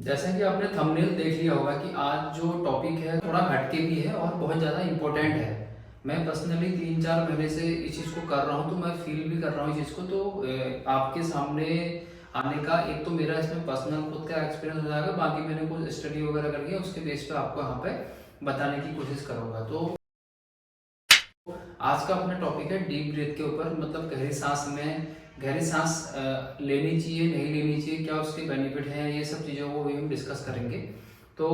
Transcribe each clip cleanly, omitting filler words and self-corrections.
जैसा कि आपने थंबनेल देख लिया होगा कि आज जो टॉपिक है थोड़ा हटके भी है और बहुत ज़्यादा इम्पोर्टेंट है। मैं पर्सनली 3-4 महीने से इस चीज़ को कर रहा हूँ, तो मैं फील भी कर रहा हूँ इस चीज़ को। तो आपके सामने आने का एक तो मेरा इसमें पर्सनल खुद का एक्सपीरियंस हो जाएगा, बाकी मैंने कुछ स्टडी वगैरह करके उसके बेस पे आपको यहाँ पे बताने की कोशिश करूँगा। तो आज का अपना टॉपिक है डीप ब्रीथ के ऊपर, मतलब गहरी सांस लेनी चाहिए, नहीं लेनी चाहिए, क्या उसके बेनिफिट हैं, ये सब चीज़ों को भी हम डिस्कस करेंगे। तो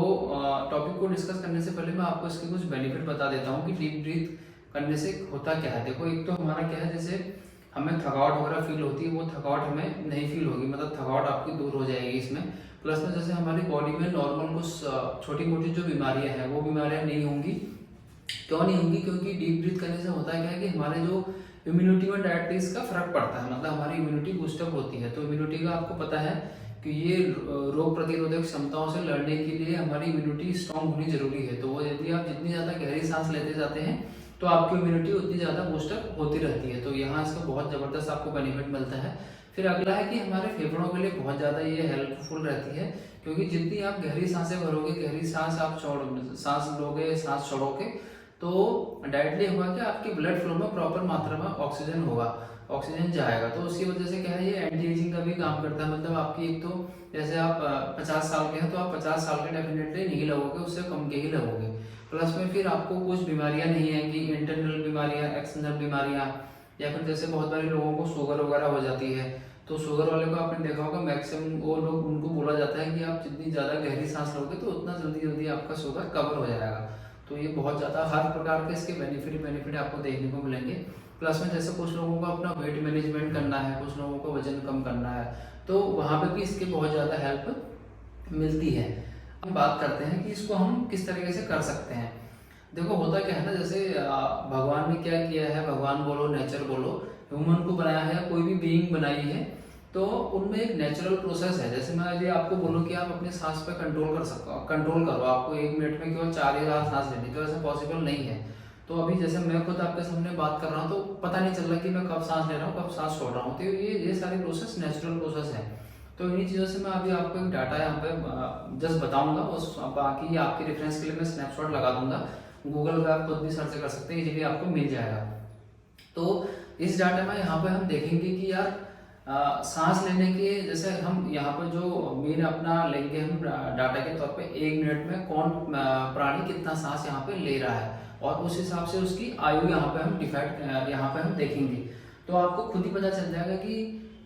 टॉपिक को डिस्कस करने से पहले मैं आपको इसके कुछ बेनिफिट बता देता हूँ कि डीप ब्रीथ करने से होता क्या है। देखो, एक तो हमारा क्या है, जैसे हमें थकावट वगैरह फील होती है, वो थकावट हमें नहीं फील होगी, मतलब थकावट आपकी दूर हो जाएगी इसमें। प्लस में जैसे हमारी बॉडी में नॉर्मल कुछ छोटी मोटी जो बीमारियां हैं वो बीमारियां नहीं होंगी। क्यों नहीं होंगी? क्योंकि डीप ब्रीथ करने से होता है क्या है कि हमारे जो इम्यूनिटी में डायरेक्टली इसका फर्क पड़ता है, मतलब हमारी इम्यूनिटी बूस्टअप होती है। तो इम्यूनिटी का आपको पता है कि ये रोग प्रतिरोधक क्षमताओं से लड़ने के लिए हमारी इम्यूनिटी स्ट्रांग होनी जरूरी है। तो वो यदि आप जितनी ज़्यादा गहरी सांस लेते जाते हैं तो आपकी इम्यूनिटी उतनी ज़्यादा बूस्टअप होती रहती है। तो यहाँ इसका बहुत ज़बरदस्त आपको बेनिफिट मिलता है। फिर अगला है कि हमारे फेफड़ों के लिए बहुत ज़्यादा ये हेल्पफुल रहती है, क्योंकि जितनी आप गहरी सांसें भरोगे, गहरी सांस लोगे, सांस छोड़ोगे, तो डायरेक्टली होगा कि आपके ब्लड फ्लो में प्रॉपर मात्रा में ऑक्सीजन होगा, ऑक्सीजन जाएगा। तो उसकी वजह से क्या है, ये एंटी एजिंग का भी काम करता है। मतलब आपकी एक तो जैसे आप 50 साल के हैं तो आप 50 साल के डेफिनेटली नहीं लगोगे, उससे कम के ही लगोगे। प्लस में फिर आपको कुछ बीमारियां नहीं है कि इंटरनल बीमारियां, एक्सटर्नल बीमारियां, या फिर जैसे बहुत सारे लोगों को शुगर वगैरह हो जाती है। तो शुगर वाले को आपने देखा होगा, मैक्सिमम वो लोग, उनको बोला जाता है कि आप जितनी ज़्यादा गहरी सांस लोगे तो उतना जल्दी जल्दी आपका शुगर कवर हो जाएगा। तो ये बहुत ज़्यादा हर प्रकार के इसके बेनिफिट आपको देखने को मिलेंगे। प्लस में जैसे कुछ लोगों को अपना वेट मैनेजमेंट करना है, कुछ लोगों को वजन कम करना है, तो वहाँ पे भी इसके बहुत ज़्यादा हेल्प मिलती है। अब बात करते हैं कि इसको हम किस तरीके से कर सकते हैं। देखो, होता क्या है ना, जैसे भगवान ने क्या किया है, भगवान बोलो, नेचर बोलो, ह्यूमन को बनाया है, कोई भी बीइंग बनाई है, तो उनमें एक नेचुरल प्रोसेस है। जैसे मैं यदि आपको बोलूँ कि आप अपने सांस पे कंट्रोल करो, आपको 1 मिनट में केवल 4 या 8 सांस लेनी, तो ऐसा पॉसिबल नहीं है। तो अभी जैसे मैं खुद आपके सामने बात कर रहा हूँ, तो पता नहीं चल रहा कि मैं कब सांस ले रहा हूँ, कब सांस छोड़ रहा हूँ। तो ये सारी प्रोसेस नेचुरल प्रोसेस है। तो इन्हीं चीज़ों से मैं अभी आपको एक डाटा यहाँ पे जस्ट बताऊंगा, उस बाकी आपके रेफरेंस के लिए मैं स्नैपशॉट लगा दूंगा। गूगल पे आप खुद भी सर्च कर सकते हैं, इजीली आपको मिल जाएगा। तो इस डाटा में यहाँ पे हम देखेंगे कि यार सांस लेने के, जैसे हम यहाँ पर जो मेन अपना लेंगे हम डाटा के तौर पे, 1 मिनट में कौन प्राणी कितना सांस यहाँ पे ले रहा है, और उस हिसाब से उसकी आयु यहाँ पे हम डिफाइड यहाँ पे हम देखेंगे। तो आपको खुद ही पता चल जाएगा कि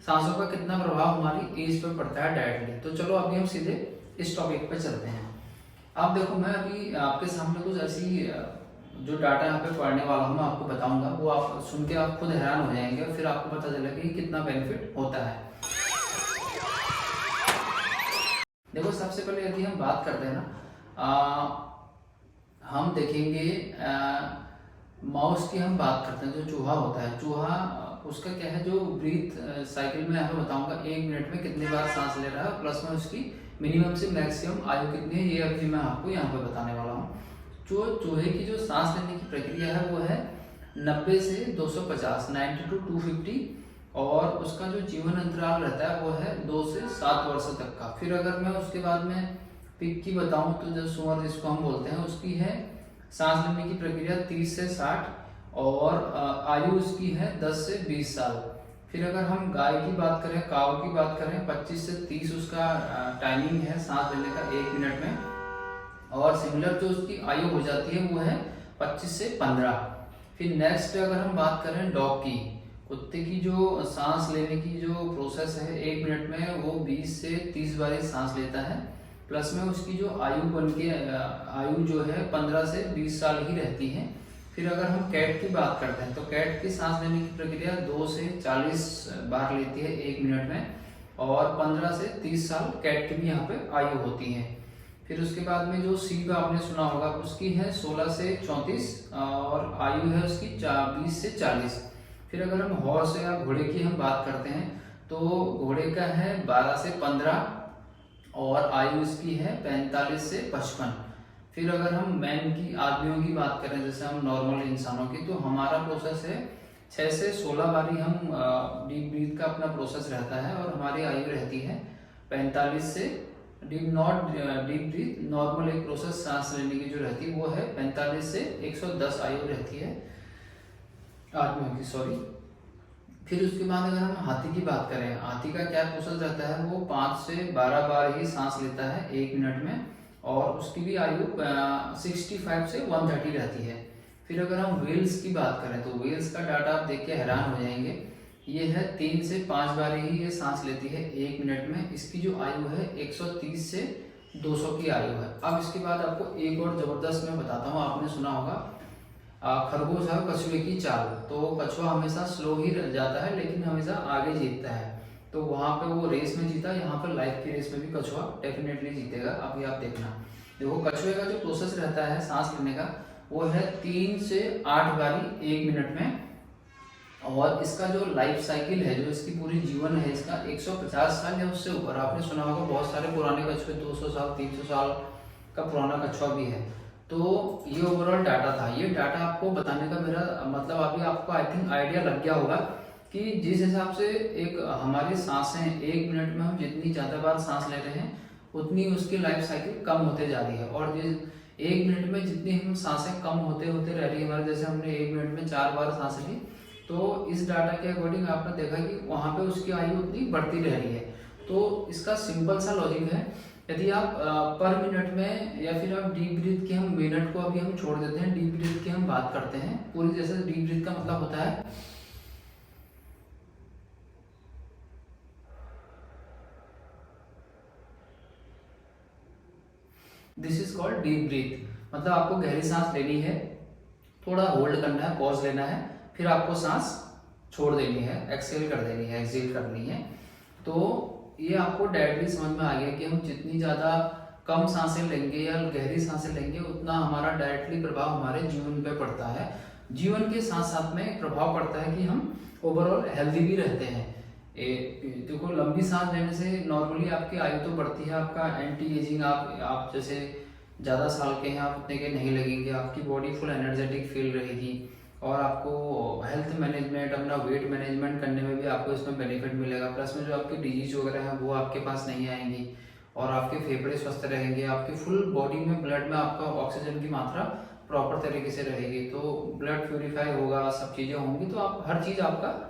सांसों का कितना प्रभाव हमारी एज पर पड़ता है डायरेक्टली। तो चलो अभी हम सीधे इस टॉपिक पे चलते हैं। आप देखो, मैं अभी आपके सामने कुछ ऐसी जो डाटा यहाँ पे पढ़ने वाला हूँ, मैं आपको बताऊंगा, वो आप सुन के आप खुद हैरान हो जाएंगे, और फिर आपको पता चलेगा कि कितना बेनिफिट होता है। देखो, सबसे पहले यदि हम बात करते हैं ना, हम देखेंगे माउस की हम बात करते हैं। जो चूहा होता है, चूहा उसका क्या है, जो ब्रीथ साइकिल में यहाँ पे बताऊंगा 1 मिनट में कितनी बार सांस ले रहा है, प्लस में उसकी मिनिमम से मैक्सिमम आयु कितनी है, ये अभी मैं आपको यहाँ पे बताने वाला हूँ। जो चूहे की जो सांस लेने की प्रक्रिया है वो है 90 से 250, 90 to 250, और उसका जो जीवन अंतराल रहता है वो है 2 से 7 वर्षों तक का। फिर अगर मैं उसके बाद में पिग की बताऊं, तो जो सुअर जिसको हम बोलते हैं, उसकी है सांस लेने की प्रक्रिया 30 से 60, और आयु उसकी है 10 से 20 साल। फिर अगर हम गाय की बात करें, काऊ की बात करें, 25 से 30 उसका टाइमिंग है सांस लेने का 1 मिनट में, और सिमिलर जो उसकी आयु हो जाती है वो है 25 से 15। फिर नेक्स्ट अगर हम बात करें डॉग की, कुत्ते की जो सांस लेने की जो प्रोसेस है 1 मिनट में, वो 20 से 30 बार सांस लेता है। प्लस में उसकी जो आयु जो है 15 से 20 साल ही रहती है। फिर अगर हम कैट की बात करते हैं, तो कैट की सांस लेने की प्रक्रिया 2 से 40 बार लेती है 1 मिनट में, और 15 से 30 साल कैट की भी यहाँ पे आयु होती है। फिर उसके बाद में जो सीप आपने सुना होगा, उसकी है 16 से 34, और आयु है उसकी 20 से 40। फिर अगर हम हॉर्स या घोड़े की हम बात करते हैं, तो घोड़े का है 12 से 15, और आयु इसकी है 45 से 55। फिर अगर हम मैन की, आदमियों की बात करें, जैसे हम नॉर्मल इंसानों की, तो हमारा प्रोसेस है 6 से 16 बारी हम डीप ब्रीथ का अपना प्रोसेस रहता है, और हमारी आयु रहती है 45 से डीप ब्रीथ नॉर्मल एक प्रोसेस सांस लेने की जो रहती है वो है 45 से 110 आयु रहती है आदमियों की, सॉरी। फिर उसके बाद अगर हम हाथी की बात करें, हाथी का क्या प्रोसेस रहता है, वो 5 से 12 बार ही सांस लेता है 1 मिनट में, और उसकी भी आयु 65 से 130 रहती है। फिर अगर हम व्हेल्स की बात करें तो व्हेल्स का डाटा आप देख के हैरान हो जाएंगे। ये है 3 से 5 बार ही ये सांस लेती है 1 मिनट में। इसकी जो आयु है 130 से 200 की आयु है। अब इसके बाद आपको एक और जबरदस्त मैं बताता हूँ, आपने सुना होगा खरगोश है कछुए की चाल। तो कछुआ हमेशा स्लो ही जाता है लेकिन हमेशा आगे जीतता है। तो वहां पे वो रेस में जीता, यहाँ पे लाइफ की रेस में भी कछुआ डेफिनेटली जीतेगा। अभी आप देखना, देखो कछुए का जो प्रोसेस रहता है सांस लेने का वो है 3 से 8 बारी 1 मिनट में। और इसका जो लाइफ साइकिल है, जो इसकी पूरी जीवन है, इसका 150 साल या उससे ऊपर। आपने सुना होगा बहुत सारे पुराने कछुए 200 साल 300 साल का पुराना कछुआ भी है। तो ये ओवरऑल डाटा था। ये डाटा आपको बताने का मेरा मतलब अभी आपको आई थिंक आइडिया लग गया होगा कि जिस हिसाब से एक हमारी सांसें 1 मिनट में हम जितनी ज़्यादा बार सांस ले रहे हैं उतनी उसकी लाइफ साइकिल कम होते जा रही है। और जिस 1 मिनट में जितनी हम सांसें कम होते होते रह रही है हमारे, जैसे हमने 1 मिनट में 4 बार सांस ली, तो इस डाटा के अकॉर्डिंग आपने देखा कि वहाँ पे उसकी आयु उतनी बढ़ती रह रही है। तो इसका सिंपल सा लॉजिक है, यदि आप पर मिनट में या फिर आप डीप ब्रीथ के, हम मिनट को अभी हम छोड़ देते हैं, डीप ब्रीथ की हम बात करते हैं पूरी। जैसे डीप ब्रीथ का मतलब होता है this is called deep breath. मतलब आपको गहरी सांस लेनी है, थोड़ा होल्ड करना है, पॉज लेना है, फिर आपको सांस छोड़ देनी है, एक्सहेल कर देनी है, एक्सहेल करनी है। तो ये आपको डायरेक्टली समझ में आ गया कि हम जितनी ज़्यादा कम सांसें लेंगे या गहरी सांसें लेंगे उतना हमारा डायरेक्टली प्रभाव हमारे जीवन पे पड़ता है। जीवन के साथ साथ में प्रभाव पड़ता है कि हम ओवरऑल हेल्दी भी रहते हैं। देखो लंबी सांस लेने से नॉर्मली आपकी आयु तो बढ़ती है, आपका एंटी एजिंग, आप जैसे ज़्यादा साल के हैं आप उतने के नहीं लगेंगे, आपकी बॉडी फुल एनर्जेटिक फील रहेगी, और आपको हेल्थ मैनेजमेंट, अपना वेट मैनेजमेंट करने में भी आपको इसमें बेनिफिट मिलेगा। प्लस में जो आपकी डिजीज वगैरह है वो आपके पास नहीं आएंगी, और आपके फेफड़े स्वस्थ रहेंगे, आपकी फुल बॉडी में ब्लड में आपका ऑक्सीजन की मात्रा प्रॉपर तरीके से रहेगी, तो ब्लड प्योरीफाई होगा, सब चीज़ें होंगी, तो आप हर चीज़ आपका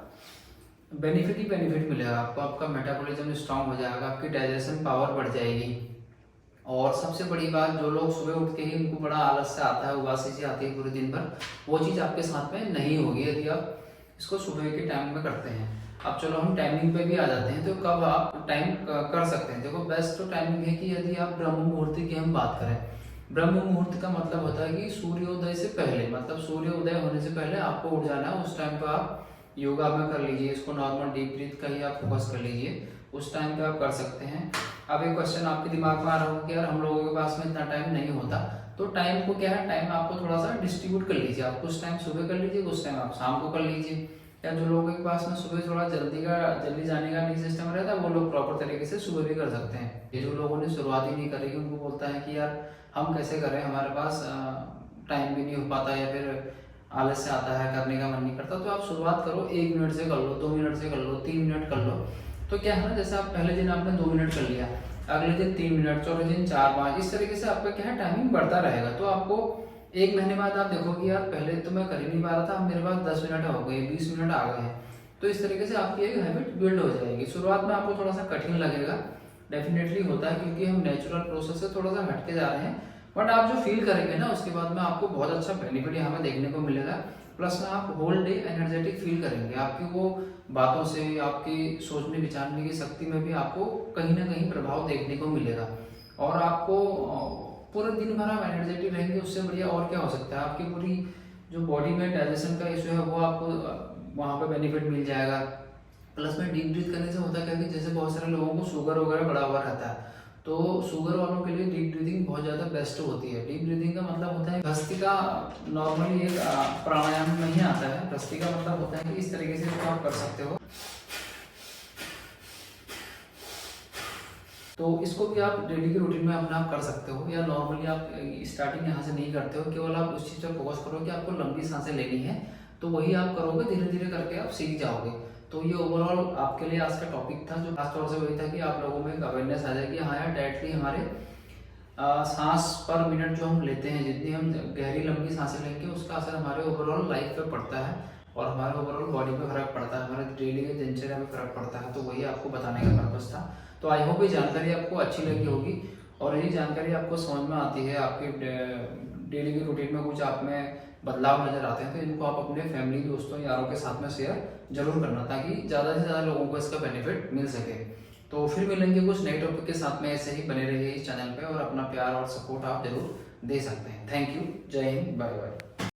बेनिफिट ही बेनिफिट मिलेगा आपको। आपका मेटाबॉलिज्म स्ट्रांग हो जाएगा, आपकी डाइजेशन पावर बढ़ जाएगी। और सबसे बड़ी बात, जो लोग सुबह उठ के ही उनको बड़ा आलस से आता है, उबासी से आती है पूरे दिन भर, वो चीज़ आपके साथ में नहीं होगी यदि आप इसको सुबह के टाइम में करते हैं। अब चलो हम टाइमिंग पे भी आ जाते हैं, तो कब आप टाइम कर सकते हैं। देखो बेस्ट तो टाइमिंग है कि यदि आप ब्रह्म मुहूर्त की हम बात करें, ब्रह्म मुहूर्त का मतलब होता है कि सूर्योदय से पहले, मतलब सूर्योदय होने से पहले आपको उठ जाना है। उस टाइम पर आप योगा में कर लीजिए, इसको नॉर्मल डीप ब्रीथ का ही आप फोकस कर लीजिए, उस टाइम पे आप कर सकते हैं। अब एक क्वेश्चन आपके दिमाग में आ रहा होगा कि यार हम लोगों के पास में इतना टाइम नहीं होता, तो टाइम को क्या है, टाइम आपको थोड़ा सा डिस्ट्रीब्यूट कर लीजिए। आप कुछ टाइम सुबह कर लीजिए, कुछ टाइम आप शाम को कर लीजिए। या जो लोगों के पास में सुबह थोड़ा जल्दी जाने का नहीं सिस्टम रहता है, वो लोग प्रॉपर तरीके से सुबह भी कर सकते हैं। ये जो लोगों ने शुरुआत ही नहीं करी, उनको बोलता है कि यार हम कैसे करें, हमारे पास टाइम भी नहीं हो पाता या फिर आलस से आता है, करने का मन नहीं करता। तो आप शुरुआत करो, 1 मिनट से कर लो, 2 मिनट से कर लो, 3 मिनट कर लो। तो क्या है ना, जैसे आप पहले दिन आपने 2 मिनट कर लिया, अगले दिन 3 मिनट, चौथे दिन 4-5, इस तरीके से आपका क्या है टाइमिंग बढ़ता रहेगा। तो आपको 1 महीने बाद आप देखोगे यार पहले तो मैं कर ही नहीं पा रहा था, अब मेरे पास 10 मिनट हो गए, 20 मिनट आ गए हैं। तो इस तरीके से आपकी एक हैबिट बिल्ड हो जाएगी। शुरुआत में आपको थोड़ा सा कठिन लगेगा, डेफिनेटली होता है, क्योंकि हम नेचुरल प्रोसेस से थोड़ा सा हटके जा रहे हैं। बट आप जो फील करेंगे ना उसके बाद में आपको बहुत अच्छा बेनिफिट यहाँ में देखने को मिलेगा। प्लस में आप होल डे एनर्जेटिक फील करेंगे, आपकी वो बातों से, आपकी सोचने विचारने की शक्ति में भी आपको कहीं ना कहीं प्रभाव देखने को मिलेगा, और आपको पूरे दिन भर आप एनर्जेटिक रहेंगे। उससे बढ़िया और क्या हो सकता है, आपकी पूरी जो बॉडी में डाइजेशन का इशू है वो आपको वहाँ पे बेनिफिट मिल जाएगा। प्लस में डीप ब्रीथ करने से होता क्या कि जैसे बहुत सारे लोगों को शुगर वगैरह बढ़ा हुआ रहता है, तो शुगर वालों के लिए डीप ब्रीथिंग बहुत ज़्यादा बेस्ट होती है। डीप ब्रीथिंग का मतलब होता है, भस्त्रिका नॉर्मली एक प्राणायाम में ही आता है। भस्त्रिका मतलब होता है कि इस तरीके से आप कर सकते हो, तो इसको भी आप डेली की रूटीन में अपना आप कर सकते हो। या नॉर्मली आप स्टार्टिंग यहाँ से नहीं करते हो, केवल आप उस चीज़ पर फोकस करो कि आपको लंबी सांसें लेनी है, तो वही आप करोगे, धीरे धीरे करके आप सीख जाओगे। तो ये ओवरऑल आपके लिए आज का टॉपिक था, जो खास तौर से वही था कि आप लोगों में एक अवेयरनेस आ जाए कि हाँ यार डायरेक्टली हमारे सांस पर मिनट जो हम लेते हैं, जितनी हम गहरी लंबी सांसें लेंगे उसका असर हमारे ओवरऑल लाइफ पे पड़ता है और हमारे ओवरऑल बॉडी पे फर्क पड़ता है, हमारे डेली के दिनचर्या में फर्क पड़ता है। तो वही आपको बताने का पर्पस था। तो आई होप ये जानकारी आपको अच्छी लगी होगी और यही जानकारी आपको समझ में आती है, आपके डेली के रूटीन में कुछ आप में बदलाव नजर आते हैं तो इनको आप अपने फैमिली, दोस्तों, यारों के साथ में शेयर जरूर करना, ताकि ज़्यादा से ज़्यादा लोगों को इसका बेनिफिट मिल सके। तो फिर मिलेंगे कुछ नए टॉपिक के साथ में, ऐसे ही बने रहिए इस चैनल पे और अपना प्यार और सपोर्ट आप जरूर दे सकते हैं। थैंक यू, जय हिंद, बाय बाय।